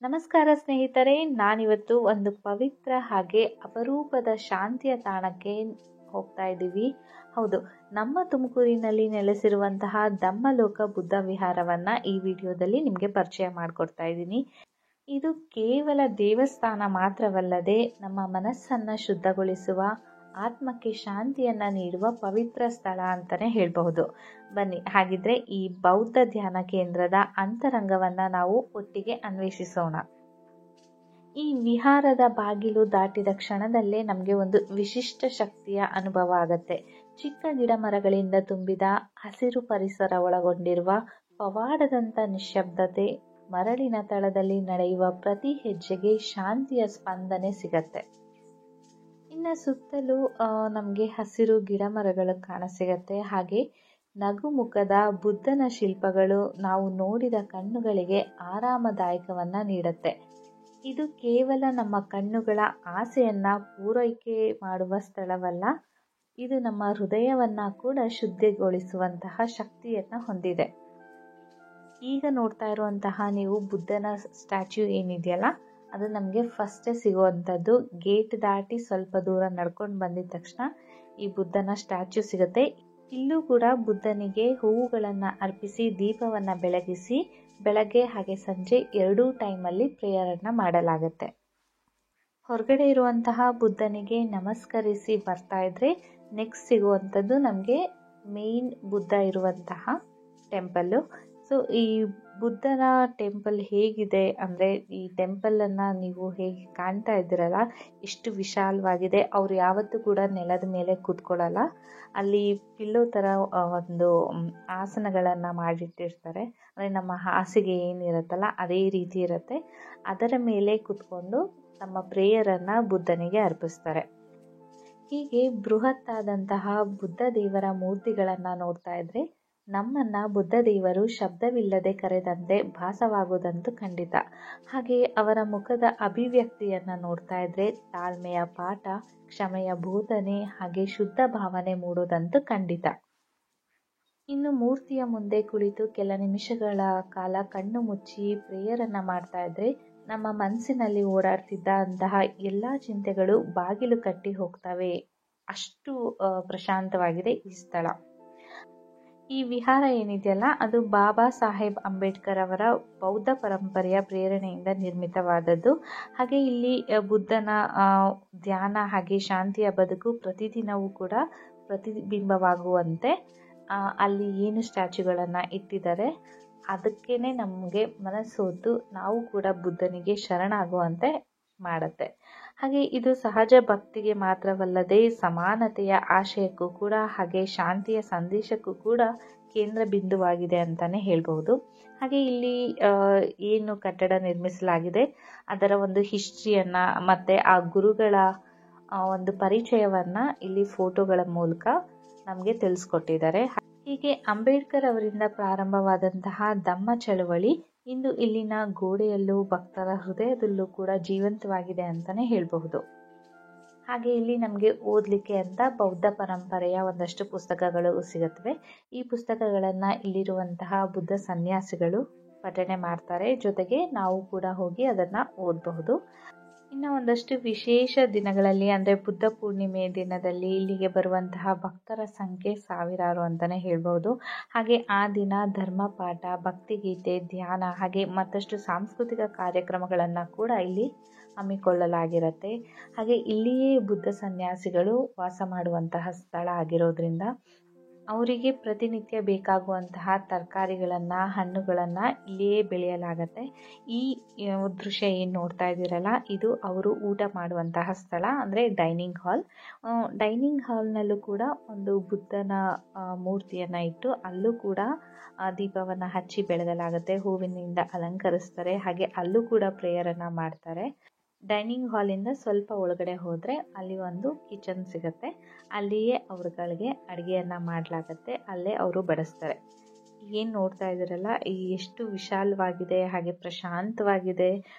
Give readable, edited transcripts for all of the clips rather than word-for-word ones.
ನಮಸ್ಕಾರ ಸ್ನೇಹಿತರೆ, ನಾನಿವತ್ತು ಒಂದು ಪವಿತ್ರ ಹಾಗೆ ಅಪರೂಪದ ಶಾಂತಿಯ ತಾಣಕ್ಕೆ ಹೋಗ್ತಾ ಇದ್ದೀವಿ. ಹೌದು, ನಮ್ಮ ತುಮಕೂರಿನಲ್ಲಿ ನೆಲೆಸಿರುವಂತಹ ಧಮ್ಮಲೋಕ ಬುದ್ಧ ವಿಹಾರವನ್ನ ಈ ವಿಡಿಯೋದಲ್ಲಿ ನಿಮಗೆ ಪರಿಚಯ ಮಾಡಿಕೊಡ್ತಾ ಇದ್ದೀನಿ. ಇದು ಕೇವಲ ದೇವಸ್ಥಾನ ಮಾತ್ರವಲ್ಲದೆ ನಮ್ಮ ಮನಸ್ಸನ್ನ ಶುದ್ಧಗೊಳಿಸುವ, ಆತ್ಮಕ್ಕೆ ಶಾಂತಿಯನ್ನ ನೀಡುವ ಪವಿತ್ರ ಸ್ಥಳ ಅಂತಾನೆ ಹೇಳಬಹುದು. ಬನ್ನಿ, ಹಾಗಿದ್ರೆ ಈ ಬೌದ್ಧ ಧ್ಯಾನ ಕೇಂದ್ರದ ಅಂತರಂಗವನ್ನ ನಾವು ಒಟ್ಟಿಗೆ ಅನ್ವೇಷಿಸೋಣ. ಈ ವಿಹಾರದ ಬಾಗಿಲು ದಾಟಿದ ಕ್ಷಣದಲ್ಲೇ ನಮಗೆ ಒಂದು ವಿಶಿಷ್ಟ ಶಕ್ತಿಯ ಅನುಭವ ಆಗತ್ತೆ. ಚಿಕ್ಕ ಗಿಡ ಮರಗಳಿಂದ ತುಂಬಿದ ಹಸಿರು ಪರಿಸರ ಒಳಗೊಂಡಿರುವ ಪವಾಡದಂತ ನಿಶ್ಶಬ್ದತೆ, ಮರಳಿನ ತಳದಲ್ಲಿ ನಡೆಯುವ ಪ್ರತಿ ಹೆಜ್ಜೆಗೆ ಶಾಂತಿಯ ಸ್ಪಂದನೆ ಸಿಗತ್ತೆ. ಇನ್ನು ಸುತ್ತಲೂ ನಮಗೆ ಹಸಿರು ಗಿಡ ಮರಗಳು ಕಾಣಸಿಗತ್ತೆ. ಹಾಗೆ ನಗುಮುಖದ ಬುದ್ಧನ ಶಿಲ್ಪಗಳು ನಾವು ನೋಡಿದ ಕಣ್ಣುಗಳಿಗೆ ಆರಾಮದಾಯಕವನ್ನ ನೀಡುತ್ತೆ. ಇದು ಕೇವಲ ನಮ್ಮ ಕಣ್ಣುಗಳ ಆಸೆಯನ್ನ ಪೂರೈಕೆ ಮಾಡುವ ಸ್ಥಳವಲ್ಲ, ಇದು ನಮ್ಮ ಹೃದಯವನ್ನ ಕೂಡ ಶುದ್ಧಿಗೊಳಿಸುವಂತಹ ಶಕ್ತಿಯನ್ನ ಹೊಂದಿದೆ. ಈಗ ನೋಡ್ತಾ ಇರುವಂತಹ ನೀವು ಬುದ್ಧನ ಸ್ಟ್ಯಾಚ್ಯೂ ಏನಿದೆಯಲ್ಲ, ಅದು ನಮಗೆ ಫಸ್ಟೇ ಸಿಗುವಂಥದ್ದು. ಗೇಟ್ ದಾಟಿ ಸ್ವಲ್ಪ ದೂರ ನಡ್ಕೊಂಡು ಬಂದಿದ ತಕ್ಷಣ ಈ ಬುದ್ಧನ ಸ್ಟ್ಯಾಚ್ಯೂ ಸಿಗುತ್ತೆ. ಇಲ್ಲೂ ಕೂಡ ಬುದ್ಧನಿಗೆ ಹೂವುಗಳನ್ನ ಅರ್ಪಿಸಿ ದೀಪವನ್ನ ಬೆಳಗಿಸಿ ಬೆಳಗ್ಗೆ ಹಾಗೆ ಸಂಜೆ ಎರಡೂ ಟೈಮಲ್ಲಿ ಪ್ರೇಯರನ್ನ ಮಾಡಲಾಗುತ್ತೆ. ಹೊರಗಡೆ ಇರುವಂತಹ ಬುದ್ಧನಿಗೆ ನಮಸ್ಕರಿಸಿ ಬರ್ತಾ ಇದ್ರೆ ನೆಕ್ಸ್ಟ್ ಸಿಗುವಂಥದ್ದು ನಮಗೆ ಮೇನ್ ಬುದ್ಧ ಇರುವಂತಹ ಟೆಂಪಲ್ಲು. ಸೊ ಈ ಬುದ್ಧನ ಟೆಂಪಲ್ ಹೇಗಿದೆ ಅಂದರೆ, ಈ ಟೆಂಪಲನ್ನು ನೀವು ಹೇಗೆ ಕಾಣ್ತಾ ಇದ್ದೀರಲ್ಲ, ಎಷ್ಟು ವಿಶಾಲವಾಗಿದೆ. ಅವ್ರು ಯಾವತ್ತೂ ಕೂಡ ನೆಲದ ಮೇಲೆ ಕೂತ್ಕೊಳ್ಳಲ್ಲ. ಅಲ್ಲಿ ಪಿಲ್ಲೋ ಥರ ಒಂದು ಆಸನಗಳನ್ನು ಮಾಡಿಟ್ಟಿರ್ತಾರೆ. ಅಂದರೆ ನಮ್ಮ ಹಾಸಿಗೆ ಏನಿರುತ್ತಲ್ಲ ಅದೇ ರೀತಿ ಇರುತ್ತೆ. ಅದರ ಮೇಲೆ ಕೂತ್ಕೊಂಡು ತಮ್ಮ ಪ್ರೇಯರನ್ನು ಬುದ್ಧನಿಗೆ ಅರ್ಪಿಸ್ತಾರೆ. ಹೀಗೆ ಬೃಹತ್ ಆದಂತಹ ಬುದ್ಧ ದೇವರ ಮೂರ್ತಿಗಳನ್ನು ನೋಡ್ತಾ ಇದ್ರೆ ನಮ್ಮನ್ನ ಬುದ್ಧ ದೇವರು ಶಬ್ದವಿಲ್ಲದೆ ಕರೆದಂತೆ ಭಾಸವಾಗುವುದಂತೂ ಖಂಡಿತ. ಹಾಗೆ ಅವರ ಮುಖದ ಅಭಿವ್ಯಕ್ತಿಯನ್ನ ನೋಡ್ತಾ ಇದ್ರೆ ತಾಳ್ಮೆಯ ಪಾಠ, ಕ್ಷಮೆಯ ಬೋಧನೆ ಹಾಗೆ ಶುದ್ಧ ಭಾವನೆ ಮೂಡೋದಂತೂ ಖಂಡಿತ. ಇನ್ನು ಮೂರ್ತಿಯ ಮುಂದೆ ಕುಳಿತು ಕೆಲ ನಿಮಿಷಗಳ ಕಾಲ ಕಣ್ಣು ಮುಚ್ಚಿ ಪ್ರೇಯರನ್ನ ಮಾಡ್ತಾ ಇದ್ರೆ ನಮ್ಮ ಮನಸ್ಸಿನಲ್ಲಿ ಓಡಾಡ್ತಿದ್ದ ಅಂತಹ ಎಲ್ಲಾ ಚಿಂತೆಗಳು ಬಾಗಿಲು ಕಟ್ಟಿ ಹೋಗ್ತವೆ. ಅಷ್ಟು ಪ್ರಶಾಂತವಾಗಿದೆ ಈ ಸ್ಥಳ. ಈ ವಿಹಾರ ಏನಿದೆಯಲ್ಲ, ಅದು ಬಾಬಾ ಸಾಹೇಬ್ ಅಂಬೇಡ್ಕರ್ ಅವರ ಬೌದ್ಧ ಪರಂಪರೆಯ ಪ್ರೇರಣೆಯಿಂದ ನಿರ್ಮಿತವಾದದ್ದು. ಹಾಗೆ ಇಲ್ಲಿ ಬುದ್ಧನ ಧ್ಯಾನ ಹಾಗೆ ಶಾಂತಿಯ ಬದುಕು ಪ್ರತಿದಿನವೂ ಕೂಡ ಪ್ರತಿಬಿಂಬವಾಗುವಂತೆ ಅಲ್ಲಿ ಏನು ಸ್ಟ್ಯಾಚ್ಯೂಗಳನ್ನು ಇಟ್ಟಿದ್ದಾರೆ ಅದಕ್ಕೇನೆ ನಮಗೆ ಮನಸ್ಸೋತು ನಾವು ಕೂಡ ಬುದ್ಧನಿಗೆ ಶರಣಾಗುವಂತೆ ಮಾಡುತ್ತೆ. ಹಾಗೆ ಇದು ಸಹಜ ಭಕ್ತಿಗೆ ಮಾತ್ರವಲ್ಲದೆ ಸಮಾನತೆಯ ಆಶಯಕ್ಕೂ ಕೂಡ ಹಾಗೆ ಶಾಂತಿಯ ಸಂದೇಶಕ್ಕೂ ಕೂಡ ಕೇಂದ್ರ ಬಿಂದುವಾಗಿದೆ ಅಂತಾನೆ ಹೇಳ್ಬಹುದು. ಹಾಗೆ ಇಲ್ಲಿ ಏನು ಕಟ್ಟಡ ನಿರ್ಮಿಸಲಾಗಿದೆ ಅದರ ಒಂದು ಹಿಸ್ಟ್ರಿಯನ್ನ ಮತ್ತೆ ಆ ಗುರುಗಳ ಒಂದು ಪರಿಚಯವನ್ನ ಇಲ್ಲಿ ಫೋಟೋಗಳ ಮೂಲಕ ನಮಗೆ ತಿಳಿಸ್ಕೊಟ್ಟಿದ್ದಾರೆ. ಹೀಗೆ ಅಂಬೇಡ್ಕರ್ ಅವರಿಂದ ಪ್ರಾರಂಭವಾದಂತಹ ಧಮ್ಮ ಚಳವಳಿ ಇಂದು ಇಲ್ಲಿನ ಗೋಡೆಯಲ್ಲೂ ಭಕ್ತರ ಹೃದಯದಲ್ಲೂ ಕೂಡ ಜೀವಂತವಾಗಿದೆ ಅಂತಾನೆ ಹೇಳಬಹುದು. ಹಾಗೆ ಇಲ್ಲಿ ನಮಗೆ ಓದಲಿಕ್ಕೆ ಅಂತ ಬೌದ್ಧ ಪರಂಪರೆಯ ಒಂದಷ್ಟು ಪುಸ್ತಕಗಳು ಸಿಗುತ್ತವೆ. ಈ ಪುಸ್ತಕಗಳನ್ನ ಇಲ್ಲಿರುವಂತಹ ಬುದ್ಧ ಸನ್ಯಾಸಿಗಳು ಪಠಣೆ ಮಾಡ್ತಾರೆ. ಜೊತೆಗೆ ನಾವು ಕೂಡ ಹೋಗಿ ಅದನ್ನ ಓದಬಹುದು. ಇನ್ನು ಒಂದಷ್ಟು ವಿಶೇಷ ದಿನಗಳಲ್ಲಿ ಅಂದರೆ ಬುದ್ಧ ಪೂರ್ಣಿಮೆ ದಿನದಲ್ಲಿ ಇಲ್ಲಿಗೆ ಬರುವಂತಹ ಭಕ್ತರ ಸಂಖ್ಯೆ ಸಾವಿರಾರು ಅಂತಾನೆ ಹೇಳ್ಬಹುದು. ಹಾಗೆ ಆ ದಿನ ಧರ್ಮಪಾಠ, ಭಕ್ತಿಗೀತೆ, ಧ್ಯಾನ ಹಾಗೆ ಮತ್ತಷ್ಟು ಸಾಂಸ್ಕೃತಿಕ ಕಾರ್ಯಕ್ರಮಗಳನ್ನು ಕೂಡ ಇಲ್ಲಿ ಹಮ್ಮಿಕೊಳ್ಳಲಾಗಿರುತ್ತೆ. ಹಾಗೆ ಇಲ್ಲಿಯೇ ಬುದ್ಧ ಸನ್ಯಾಸಿಗಳು ವಾಸ ಮಾಡುವಂತಹ ಸ್ಥಳ ಆಗಿರೋದ್ರಿಂದ ಅವರಿಗೆ ಪ್ರತಿನಿತ್ಯ ಬೇಕಾಗುವಂತಹ ತರಕಾರಿಗಳನ್ನು, ಹಣ್ಣುಗಳನ್ನು ಇಲ್ಲಿಯೇ ಬೆಳೆಯಲಾಗತ್ತೆ. ಈ ದೃಶ್ಯ ಏನು ನೋಡ್ತಾ ಇದ್ದೀರಲ್ಲ, ಇದು ಅವರು ಊಟ ಮಾಡುವಂತಹ ಸ್ಥಳ, ಅಂದರೆ ಡೈನಿಂಗ್ ಹಾಲ್. ಡೈನಿಂಗ್ ಹಾಲ್ನಲ್ಲೂ ಕೂಡ ಒಂದು ಬುದ್ಧನ ಮೂರ್ತಿಯನ್ನು ಇಟ್ಟು ಅಲ್ಲೂ ಕೂಡ ದೀಪವನ್ನು ಹಚ್ಚಿ ಬೆಳಗಲಾಗುತ್ತೆ, ಹೂವಿನಿಂದ ಅಲಂಕರಿಸ್ತಾರೆ. ಹಾಗೆ ಅಲ್ಲೂ ಕೂಡ ಪ್ರೇಯರನ್ನು ಮಾಡ್ತಾರೆ. ಡೈನಿಂಗ್ ಹಾಲಿಂದ ಸ್ವಲ್ಪ ಒಳಗಡೆ ಹೋದರೆ ಅಲ್ಲಿ ಒಂದು ಕಿಚನ್ ಸಿಗುತ್ತೆ. ಅಲ್ಲಿಯೇ ಅವ್ರಗಳಿಗೆ ಅಡುಗೆಯನ್ನು ಮಾಡಲಾಗತ್ತೆ, ಅಲ್ಲೇ ಅವರು ಬಡಿಸ್ತಾರೆ. ಏನು ನೋಡ್ತಾ ಇದ್ದೀರಲ್ಲ, ಎಷ್ಟು ವಿಶಾಲವಾಗಿದೆ ಹಾಗೆ ಪ್ರಶಾಂತವಾಗಿದೆ.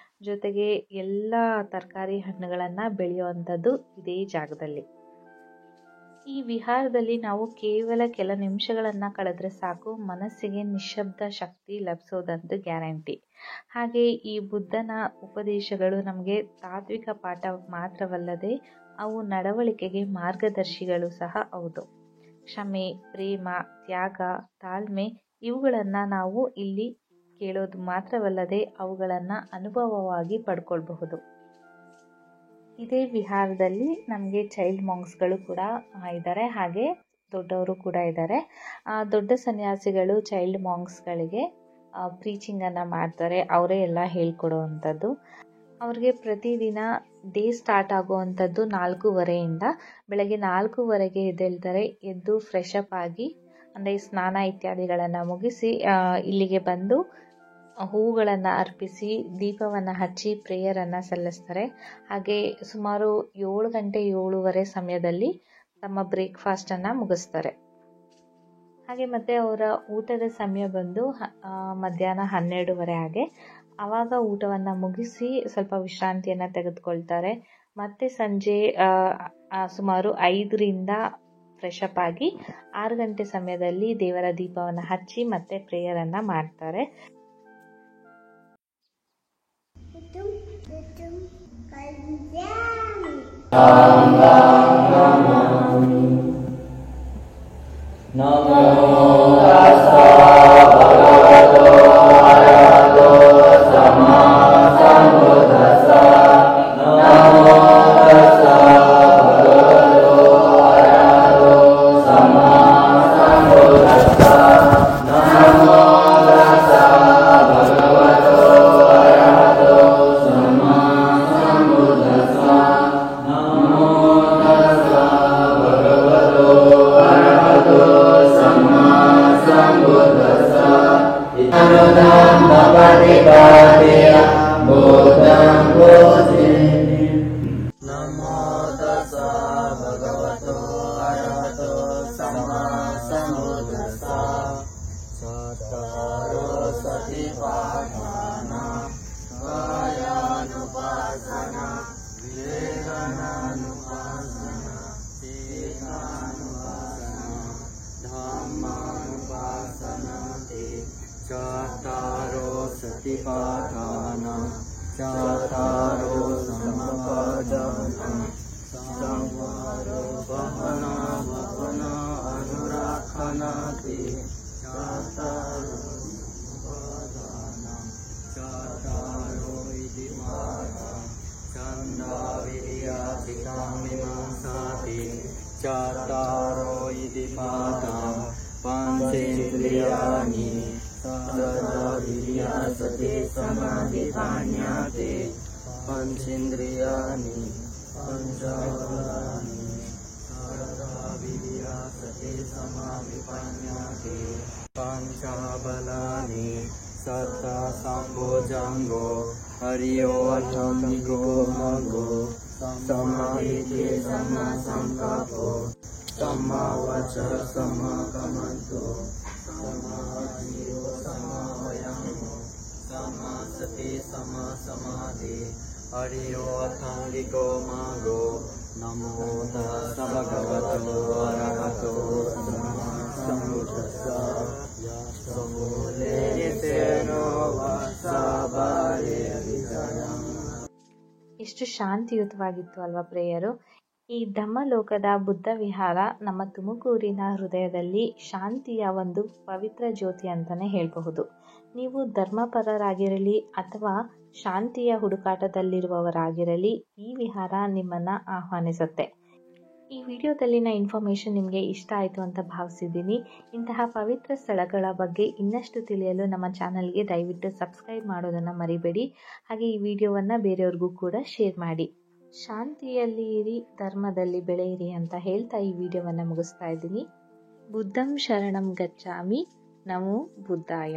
ಜೊತೆಗೆ ಎಲ್ಲ ತರಕಾರಿ ಹಣ್ಣುಗಳನ್ನು ಬೆಳೆಯುವಂಥದ್ದು ಇದೇ ಜಾಗದಲ್ಲಿ. ಈ ವಿಹಾರದಲ್ಲಿ ನಾವು ಕೇವಲ ಕೆಲ ನಿಮಿಷಗಳನ್ನು ಕಳೆದ್ರೆ ಸಾಕು, ಮನಸ್ಸಿಗೆ ನಿಶ್ಶಬ್ದ ಶಕ್ತಿ ಲಭಿಸೋದಂತೂ ಗ್ಯಾರಂಟಿ. ಹಾಗೆ ಈ ಬುದ್ಧನ ಉಪದೇಶಗಳು ನಮಗೆ ತಾತ್ವಿಕ ಪಾಠ ಮಾತ್ರವಲ್ಲದೆ ಅವು ನಡವಳಿಕೆಗೆ ಮಾರ್ಗದರ್ಶಿಗಳು ಸಹ ಹೌದು. ಕ್ಷಮೆ, ಪ್ರೇಮ, ತ್ಯಾಗ, ತಾಳ್ಮೆ ಇವುಗಳನ್ನು ನಾವು ಇಲ್ಲಿ ಕೇಳೋದು ಮಾತ್ರವಲ್ಲದೆ ಅವುಗಳನ್ನು ಅನುಭವವಾಗಿ ಪಡ್ಕೊಳ್ಬಹುದು. ಇದೇ ವಿಹಾರದಲ್ಲಿ ನಮಗೆ ಚೈಲ್ಡ್ ಮಾಂಕ್ಸ್ಗಳು ಕೂಡ ಇದ್ದಾರೆ, ಹಾಗೆ ದೊಡ್ಡವರು ಕೂಡ ಇದ್ದಾರೆ. ದೊಡ್ಡ ಸನ್ಯಾಸಿಗಳು ಚೈಲ್ಡ್ ಮಾಂಕ್ಸ್ಗಳಿಗೆ ಪ್ರೀಚಿಂಗನ್ನು ಮಾಡ್ತಾರೆ, ಅವರೇ ಎಲ್ಲ ಹೇಳ್ಕೊಡೋವಂಥದ್ದು. ಅವ್ರಿಗೆ ಪ್ರತಿದಿನ ಡೇ ಸ್ಟಾರ್ಟ್ ಆಗುವಂಥದ್ದು 4:30ಇಂದ. ಬೆಳಗ್ಗೆ 4:30ಗೆ ಎದ್ದೇಳ್ತಾರೆ. ಎದ್ದು ಫ್ರೆಶ್ ಅಪ್ ಆಗಿ ಅಂದರೆ ಸ್ನಾನ ಇತ್ಯಾದಿಗಳನ್ನು ಮುಗಿಸಿ ಇಲ್ಲಿಗೆ ಬಂದು ಹೂಗಳನ್ನು ಅರ್ಪಿಸಿ ದೀಪವನ್ನು ಹಚ್ಚಿ ಪ್ರೇಯರನ್ನು ಸಲ್ಲಿಸ್ತಾರೆ. ಹಾಗೆ ಸುಮಾರು 7 ಗಂಟೆ 7:30 ಸಮಯದಲ್ಲಿ ತಮ್ಮ ಬ್ರೇಕ್ಫಾಸ್ಟನ್ನು ಮುಗಿಸ್ತಾರೆ. ಹಾಗೆ ಮತ್ತೆ ಅವರ ಊಟದ ಸಮಯ ಬಂದು ಮಧ್ಯಾಹ್ನ 12:30 ಹಾಗೆ. ಆವಾಗ ಊಟವನ್ನು ಮುಗಿಸಿ ಸ್ವಲ್ಪ ವಿಶ್ರಾಂತಿಯನ್ನು ತೆಗೆದುಕೊಳ್ತಾರೆ. ಮತ್ತೆ ಸಂಜೆ ಸುಮಾರು 5ರಿಂದ ಫ್ರೆಶ್ ಅಪ್ ಆಗಿ 6 ಗಂಟೆ ಸಮಯದಲ್ಲಿ ದೇವರ ದೀಪವನ್ನು ಹಚ್ಚಿ ಮತ್ತೆ ಪ್ರೇಯರನ್ನು ಮಾಡ್ತಾರೆ. चातारो सतिपाठाना चातारो समपादाना संवारो भवना भवना अनुराखनाति चातारो समपादाना चातारो इति पाठा चन्दा विर्याचिकामिमांसाति चातारो इति पाठा पंचेन्द्रियाणि सति समाधिपान्याते पंचेन्द्रियाणि पंचबलानि सति समाधिपान्याते पंचबलानि सत्ता संभोजंगो हरियो अठमिको मगो समाहिते समा संकल्पो समा वच समा कमंतो सति समा समाधि हरियो अथांगिको मागो नमो तस्स भगवतो अरहतो सम्मा सम्बुद्धस्स यस्समूलेतेनो ವತ್ಸಬಾಲೆ ವಿಜಯಂ. ಎಷ್ಟು ಶಾಂತಿಯುತವಾಗಿತ್ತು ಅಲ್ವಾ ಪ್ರೇಯರು. ಈ ಧಮ್ಮಲೋಕದ ಬುದ್ಧ ವಿಹಾರ ನಮ್ಮ ತುಮಕೂರಿನ ಹೃದಯದಲ್ಲಿ ಶಾಂತಿಯ ಒಂದು ಪವಿತ್ರ ಜ್ಯೋತಿ ಅಂತಲೇ ಹೇಳಬಹುದು. ನೀವು ಧರ್ಮಪರರಾಗಿರಲಿ ಅಥವಾ ಶಾಂತಿಯ ಹುಡುಕಾಟದಲ್ಲಿರುವವರಾಗಿರಲಿ, ಈ ವಿಹಾರ ನಿಮ್ಮನ್ನು ಆಹ್ವಾನಿಸುತ್ತೆ. ಈ ವಿಡಿಯೋದಲ್ಲಿನ ಇನ್ಫಾರ್ಮೇಷನ್ ನಿಮಗೆ ಇಷ್ಟ ಆಯಿತು ಅಂತ ಭಾವಿಸಿದ್ದೀನಿ. ಇಂತಹ ಪವಿತ್ರ ಸ್ಥಳಗಳ ಬಗ್ಗೆ ಇನ್ನಷ್ಟು ತಿಳಿಯಲು ನಮ್ಮ ಚಾನಲ್ಗೆ ದಯವಿಟ್ಟು ಸಬ್ಸ್ಕ್ರೈಬ್ ಮಾಡೋದನ್ನು ಮರಿಬೇಡಿ. ಹಾಗೆ ಈ ವಿಡಿಯೋವನ್ನು ಬೇರೆಯವ್ರಿಗೂ ಕೂಡ ಶೇರ್ ಮಾಡಿ. ಶಾಂತಿಯಲ್ಲಿ ಇರಿ, ಧರ್ಮದಲ್ಲಿ ಬೆಳೆಯಿರಿ ಅಂತ ಹೇಳ್ತಾ ಈ ವಿಡಿಯೋವನ್ನು ಮುಗಿಸ್ತಾ ಇದ್ದೀನಿ. ಬುದ್ಧಂ ಶರಣಂ ಗಚ್ಚಾಮಿ. ನಮೋ ಬುದ್ಧಾಯ.